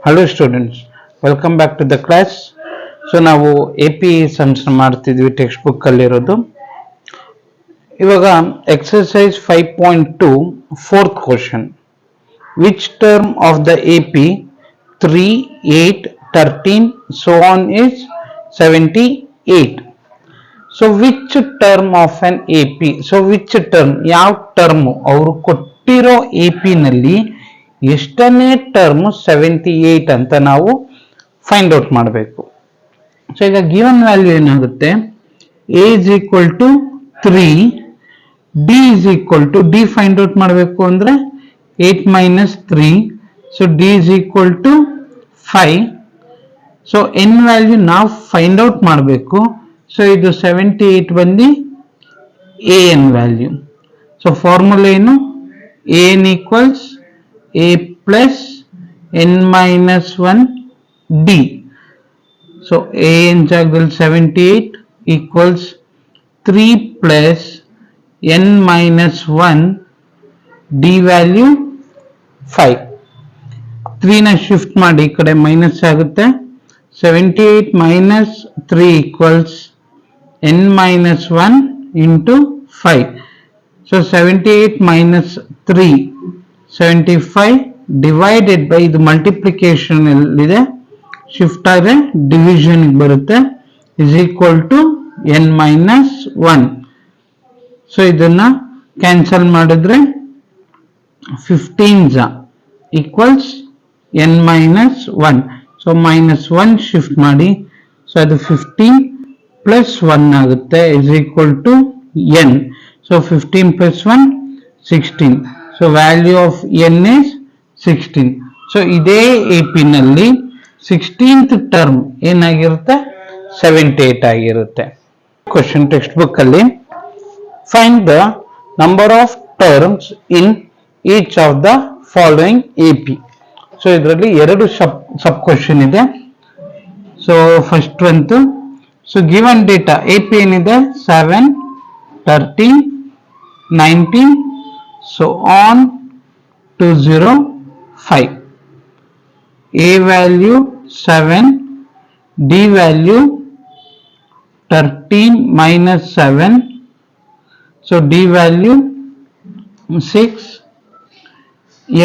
Hello students, welcome back to the class. So ನಾವು AP sums ಮಾಡ್ತಿದ್ವಿ text book ಅಲ್ಲಿ ಇರೋದು. ಇವಾಗ exercise 5.2 fourth question. Which term of the AP 3, 8, 13 so on is 78? So which term of an AP? So which term? ಯಾವ term ಅವರು ಕೊಟ್ಟಿರೋ AP ನಲ್ಲಿ ಎಷ್ಟನೇ ಟರ್ಮ್ 78 ಅಂತ ನಾವು ಫೈಂಡ್ ಔಟ್ ಮಾಡಬೇಕು. ಸೊ ಈಗ ಗಿವನ್ ವ್ಯಾಲ್ಯೂ ಏನಾಗುತ್ತೆ, a is equal to 3, d is equal to d find out ಮಾಡಬೇಕು ಅಂದ್ರೆ 8 minus 3, so d is equal to 5. So n value ನಾವು ಫೈಂಡ್ ಔಟ್ ಮಾಡಬೇಕು. ಸೊ ಇದು 78 ಬಂದು an ವ್ಯಾಲ್ಯೂ. ಸೊ ಫಾರ್ಮುಲಾ ಏನು, an equals a plus n minus 1 d. So a in ಜಾಗದಲ್ಲಿ 78 equals 3 plus n minus 1 d value 5. 3 ನ shift ಮಾಡಿ ಈ ಕಡೆ ಮೈನಸ್ ಆಗುತ್ತೆ. 78 minus 3 equals n minus 1 into 5. So 78 minus 3 75 divided by ಇದು multiplication ಇದೆ, shift ಆದರೆ ಡಿವಿಷನ್ ಬರುತ್ತೆ, is equal to n minus 1. So ಇದನ್ನ ಕ್ಯಾನ್ಸಲ್ ಮಾಡಿದ್ರೆ 15 equals n minus 1. So minus 1 shift ಮಾಡಿ, ಸೊ ಅದು 15 plus 1 ಆಗುತ್ತೆ, is equal to n. So 15 plus 1 16. So value of n is 16. So ಇದೇ AP ನಲ್ಲಿ 16th ಟರ್ಮ್ ಏನಾಗಿರುತ್ತೆ, 78 ಆಗಿರುತ್ತೆ. ಕ್ವಶನ್ ಟೆಕ್ಸ್ಟ್ ಬುಕ್ ಅಲ್ಲಿ find the number of terms in each of the following AP. So ಇದರಲ್ಲಿ ಎರಡು sub question ಇದೆ. So first ಒಂದು, so given data AP ಏನಿದೆ 7, 13, 19 so on to 0, 5. A value 7, D value 13 minus 7, so D value 6.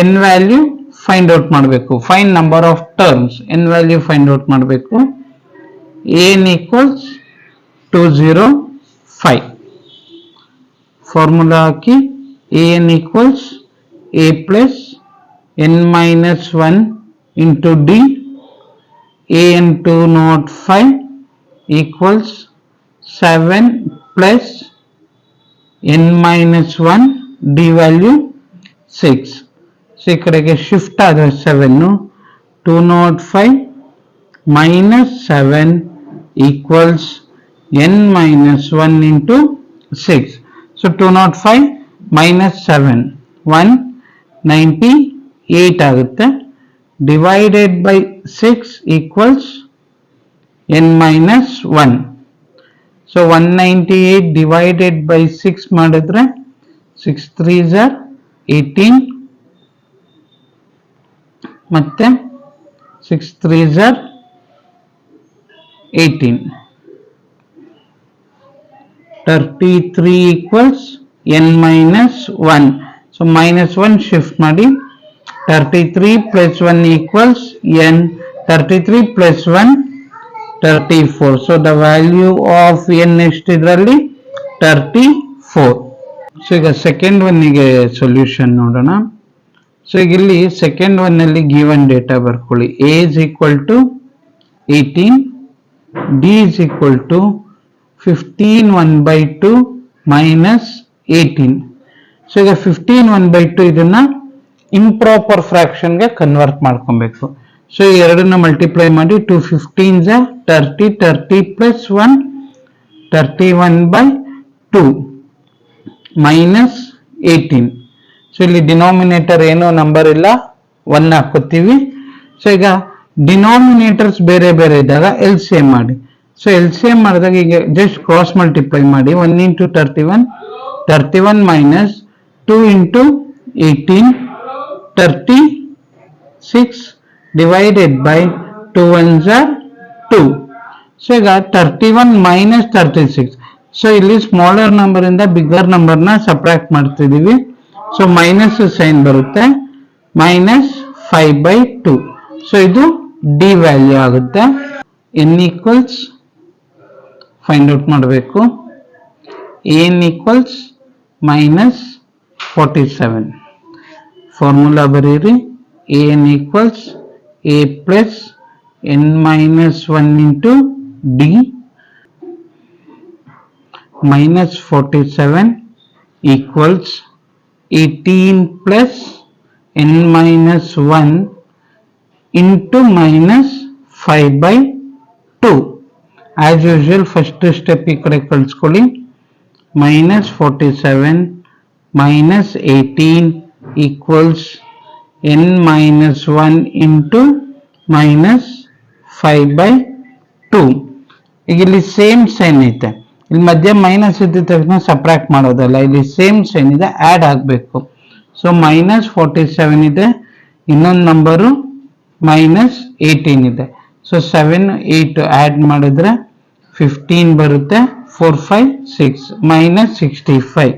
N value find out ಮಾಡಬೇಕು, find number of terms, N value find out ಮಾಡಬೇಕು. N equals 205. Formula hockey an equals a plus n minus 1 into d, an 205 equals 7 plus n minus 1 d value 6. So ಈ ಕಡೆಗೆ shift ಆದರೆ 7, 205 minus 7 equals n minus 1 into 6. So 205 minus 7, 198 ಆಗುತ್ತೆ, divided by 6 equals n minus 1. So 198 divided by 6 ಮಾಡಿದ್ರೆ 6 3s are 18 ಮತ್ತೆ 6 3s are 18. 33 equals n minus 1. So minus 1 shift ಮಾಡಿ, 33 plus 1 equals n. 33 plus 1 34. So the value of n ಎಷ್ಟು ಇದರಲ್ಲಿ 34. So ಈಗ second ಒನ್ನಿಗೆ solution ನೋಡೋಣ. So ಈಗ ಇಲ್ಲಿ second one ಅಲ್ಲಿ ಗಿವನ್ ಡೇಟಾ ಬರ್ಕೊಳ್ಳಿ. a is equal to 18, d is equal to 15 1/2 minus 18. So ಈಗ 15 1/2 ಇದನ್ನ ಇಂಪ್ರಾಪರ್ ಫ್ರಾಕ್ಷನ್ ಗೆ ಕನ್ವರ್ಟ್ ಮಾಡ್ಕೊಬೇಕು. ಸೊ ಈ ಎರಡನ್ನ ಮಲ್ಟಿಪ್ಲೈ ಮಾಡಿ 2 15s 30, 30 plus 1 31/2 minus 18. ಸೊ ಇಲ್ಲಿ ಡಿನಾಮಿನೇಟರ್ ಏನೋ ನಂಬರ್ ಇಲ್ಲ, 1 ಹಾಕೋತೀವಿ. ಸೊ ಈಗ ಡಿನಾಮಿನೇಟರ್ಸ್ ಬೇರೆ ಬೇರೆ ಇದ್ದಾಗ LCM ಮಾಡಿ. ಸೊ LCM ಮಾಡಿದಾಗ ಈಗ ಜಸ್ಟ್ ಕ್ರಾಸ್ ಮಲ್ಟಿಪ್ಲೈ ಮಾಡಿ, 1 into 31, 31 minus 2 into 18, 36 divided by 2 ones are 2. So ಈಗ 31 minus 36. ಸೊ ಇಲ್ಲಿ ಸ್ಮಾಲರ್ ನಂಬರ್ ಇಂದ ಬಿಗ್ಗರ್ ನಂಬರ್ ನ ಸಬ್ಟ್ರಾಕ್ಟ್ ಮಾಡ್ತಿದೀವಿ. ಸೊ ಮೈನಸ್ ಸೈನ್ ಬರುತ್ತೆ, -5/2. ಸೊ ಇದು ಡಿ ವ್ಯಾಲ್ಯೂ ಆಗುತ್ತೆ. n ಈಕ್ವಲ್ಸ್ ಫೈಂಡ್ ಔಟ್ ಮಾಡಬೇಕು. n equals -47. ಫಾರ್ಮುಲಾ ಬರೀರಿ. an equals a plus n -1 into d -47 equals 18 plus n -1 into -5/2. As usual, first step ಈ ಕಡೆ ಕಳಿಸ್ಕೊಳ್ಳಿ. -47 minus 18 equals n -1 into -5/2. ಈಗ ಇಲ್ಲಿ same sign ಐತೆ, ಇಲ್ಲಿ ಮಧ್ಯ ಮೈನಸ್ ಇದ್ದ ತಕ್ಷಣ ಸಬ್ಟ್ರಾಕ್ಟ್ ಮಾಡೋದಲ್ಲ, ಇಲ್ಲಿ ಸೇಮ್ ಸೈನ್ ಇದೆ, ಆಡ್ ಆಗಬೇಕು. ಸೊ -47 ಇದೆ, ಇನ್ನೊಂದು ನಂಬರು -18 ಇದೆ. ಸೊ 7 8 ಆಡ್ ಮಾಡಿದ್ರೆ 15 ಬರುತ್ತೆ. 4 5 6 -65.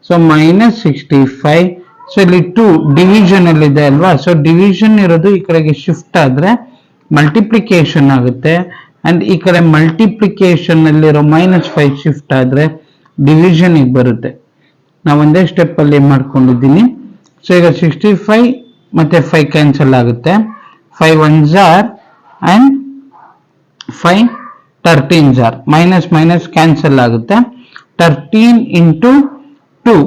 ಸೊ -65. ಸೊ ಇಲ್ಲಿ 2 ಡಿವಿಷನ್ ಅಲ್ಲಿ ಇದೆ ಅಲ್ವಾ, ಸೊ ಡಿವಿಷನ್ ಇರೋದು ಈ ಕಡೆಗೆ ಶಿಫ್ಟ್ ಆದ್ರೆ ಮಲ್ಟಿಪ್ಲಿಕೇಶನ್ ಆಗುತ್ತೆ. ಅಂಡ್ ಈ ಕಡೆ ಮಲ್ಟಿಪ್ಲಿಕೇಶನ್ ಅಲ್ಲಿರೋ -5 ಶಿಫ್ಟ್ ಆದ್ರೆ ಡಿವಿಷನ್ ಬರುತ್ತೆ. ನಾವು ಒಂದೇ ಸ್ಟೆಪ್ ಅಲ್ಲಿ ಮಾಡ್ಕೊಂಡಿದ್ದೀನಿ. ಸೊ ಈಗ 65 ಮತ್ತೆ 5 ಕ್ಯಾನ್ಸಲ್ ಆಗುತ್ತೆ. 5 1s are and 5 13s are. Minus cancel ಆಗುತ್ತೆ. 13 into 2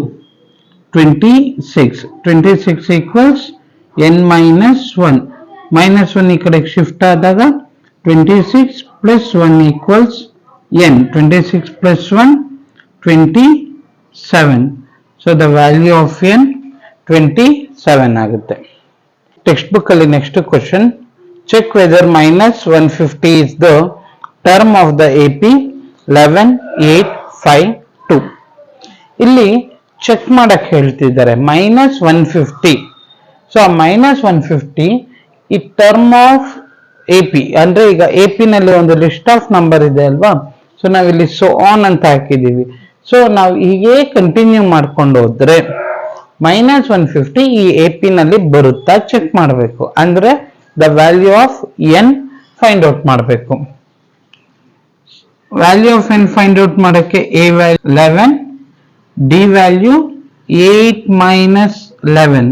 26. 26 equals n -1. -1 ಈ ಕಡೆ ಶಿಫ್ಟ್ ಆದಾಗ 26 plus 1 equals n. 26 plus 1 27. So the value of n 27 ಆಗುತ್ತೆ. ಟೆಕ್ಸ್ಟ್ ಬುಕ್ ಅಲ್ಲಿ next question, check whether -150 is the term of the AP 11852. ಇಲ್ಲಿ check ಮಾಡಕ್ ಹೇಳ್ತಿದ್ದಾರೆ -150. So -150 ಈ ಟರ್ಮ್ ಆಫ್ AP ಅಂದ್ರೆ ಈಗ AP ನಲ್ಲಿ ಒಂದು ಲಿಸ್ಟ್ ಆಫ್ ನಂಬರ್ ಇದೆ ಅಲ್ವಾ, ಸೊ ನಾವಿಲ್ಲಿ ಸೋ ಆನ್ ಅಂತ ಹಾಕಿದೀವಿ. ಸೊ ನಾವು ಹೀಗೆ ಕಂಟಿನ್ಯೂ ಮಾಡ್ಕೊಂಡು ಹೋದ್ರೆ -150 ಈ AP ನಲ್ಲಿ ಬರುತ್ತಾ ಚೆಕ್ ಮಾಡಬೇಕು. ಅಂದ್ರೆ the value of n find out ಮಾಡಬೇಕು. Value of n find out ಮಾಡಕ್ಕೆ a value 11, d value 8 - 11.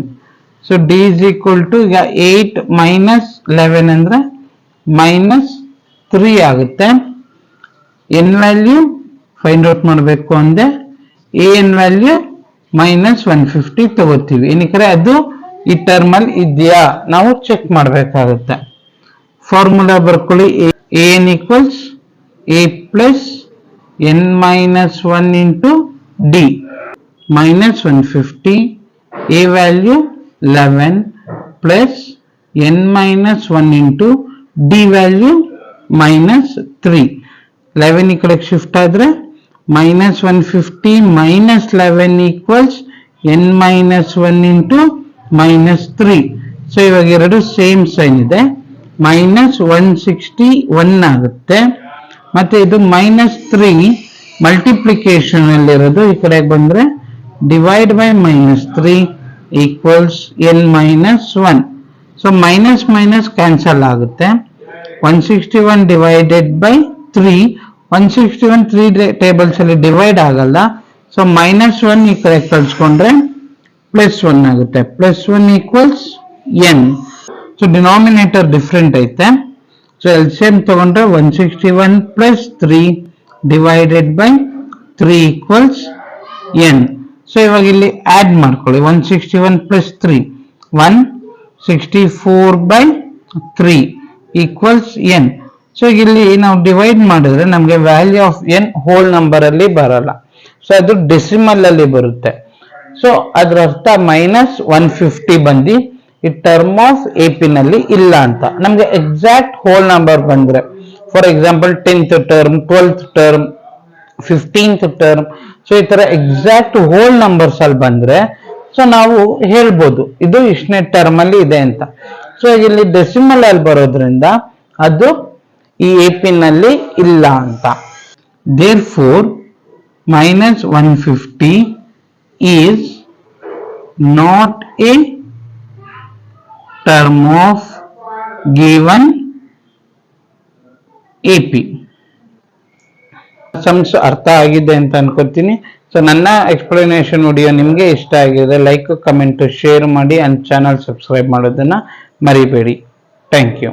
So d is equal to ಈಗ 8 - 11 ಅಂದ್ರೆ -3 ಆಗುತ್ತೆ. n ವ್ಯಾಲ್ಯೂ ಫೈಂಡ್ ಔಟ್ ಮಾಡಬೇಕು ಅಂದ್ರೆ an ವ್ಯಾಲ್ಯೂ -150 ತಗೋತೀವಿ. ಏನಕ್ಕೆ ಅದು ಈ ಟರ್ಮ್ ಅಲ್ಲಿ ಇದೆಯಾ ನಾವು ಚೆಕ್ ಮಾಡಬೇಕಾಗುತ್ತೆ. ಫಾರ್ಮುಲಾ ಬರ್ಕೊಳ್ಳಿ. an equals a plus n -1 into d -150. a value 11 plus n -1 into d value -3. 11 ಈ ಕಡೆ ಶಿಫ್ಟ್ ಆದ್ರೆ -150 -11 ಈಕ್ವಲ್ಸ್ n -1 ಇಂಟು -3. ಸೊ ಇವಾಗ ಎರಡು ಸೇಮ್ ಸೈನ್ ಇದೆ. -161 ಆಗುತ್ತೆ. ಮತ್ತೆ ಇದು -3 ಮಲ್ಟಿಪ್ಲಿಕೇಶನ್ ಅಲ್ಲಿರೋದು ಈ ಕಡೆ ಬಂದ್ರೆ divide by -3 equals n -1. So minus cancel ಆಗುತ್ತೆ. 161 ಡಿವೈಡೆಡ್ ಬೈ 3. 161 3 ಟೇಬಲ್ಸ್ ಅಲ್ಲಿ ಡಿವೈಡ್ ಆಗಲ್ಲ. ಸೊ -1 ಈ ಕಡೆ ಕಳ್ಸ್ಕೊಂಡ್ರೆ +1 ಆಗುತ್ತೆ. +1 equals n. So denominator different ಐತೆ. ಸೊ ಎಲ್ಸಿಎಂ ತಗೊಂಡ್ರೆ 161 plus 3 divided by 3 equals n. So ಇವಾಗ ಇಲ್ಲಿ ಆಡ್ ಮಾಡ್ಕೊಳ್ಳಿ. 161 ಪ್ಲಸ್ 3 164/3 ಈಕ್ವಲ್ಸ್ n. ಸೊ ಇಲ್ಲಿ ನಾವು ಡಿವೈಡ್ ಮಾಡಿದ್ರೆ ನಮಗೆ value of n whole number ಅಲ್ಲಿ ಬರಲ್ಲ. ಸೊ ಅದು ಡೆಸಿಮಲ್ ಅಲ್ಲಿ ಬರುತ್ತೆ. ಸೊ ಅದರ ಅರ್ಥ -150 ಬಂದು ಈ ಟರ್ಮ್ ಆಫ್ AP ನಲ್ಲಿ ಇಲ್ಲ ಅಂತ. ನಮ್ಗೆ ಎಕ್ಸಾಕ್ಟ್ ಹೋಲ್ ನಂಬರ್ ಬಂದ್ರೆ, for example 10th term, 12th term, 15th term, so ಈ ತರ ಎಕ್ಸಾಕ್ಟ್ ಹೋಲ್ ನಂಬರ್ಸ್ ಅಲ್ಲಿ ಬಂದ್ರೆ ಸೊ ನಾವು ಹೇಳ್ಬೋದು ಇದು ಇಷ್ಟನೇ ಟರ್ಮ್ ಅಲ್ಲಿ ಇದೆ ಅಂತ. ಸೊ ಇಲ್ಲಿ ಡೆಸಿಮಲ್ ಅಲ್ಲಿ ಬರೋದ್ರಿಂದ ಅದು ಈ AP ನಲ್ಲಿ ಇಲ್ಲ ಅಂತ. Therefore, -150 is not a term of given AP. Sums ಅರ್ಥ ಆಗಿದೆ ಅಂತ ಅನ್ಕೋತೀನಿ. ಸೊ ನನ್ನ ಎಕ್ಸ್ಪ್ಲನೇಷನ್ ವಿಡಿಯೋ ನಿಮಗೆ ಇಷ್ಟ ಆಗಿದೆ, ಲೈಕ್, ಕಮೆಂಟ್, ಶೇರ್ ಮಾಡಿ ಅಂಡ್ ಚಾನಲ್ ಸಬ್ಸ್ಕ್ರೈಬ್ ಮಾಡೋದನ್ನ ಮರಿಬೇಡಿ. Thank you.